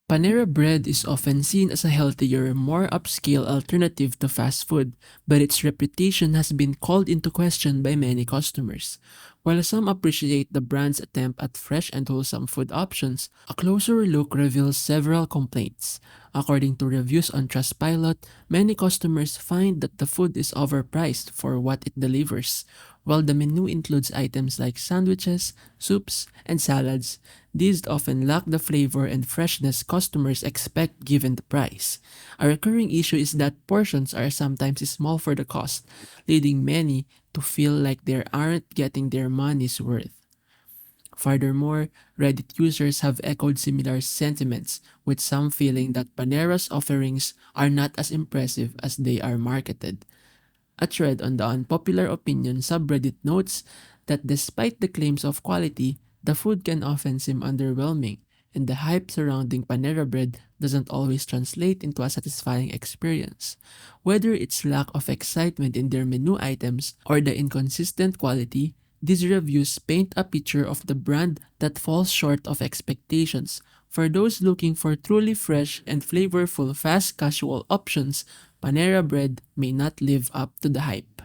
Panera Bread is often seen as a healthier, more upscale alternative to fast food, but its reputation has been called into question by many customers. While some appreciate the brand's attempt at fresh and wholesome food options, a closer look reveals several complaints. According to reviews on Trustpilot, many customers find that the food is overpriced for what it delivers. While the menu includes items like sandwiches, soups, and salads, these often lack the flavor and freshness customers expect given the price. A recurring issue is that portions are sometimes small for the cost, leading many to feel like they aren't getting their money's worth. Furthermore, Reddit users have echoed similar sentiments, with some feeling that Panera's offerings are not as impressive as they are marketed. A thread on the unpopular opinion subreddit notes that despite the claims of quality, the food can often seem underwhelming, and the hype surrounding Panera Bread doesn't always translate into a satisfying experience. Whether it's lack of excitement in their menu items or the inconsistent quality, these reviews paint a picture of the brand that falls short of expectations. For those looking for truly fresh and flavorful fast casual options, Panera Bread may not live up to the hype.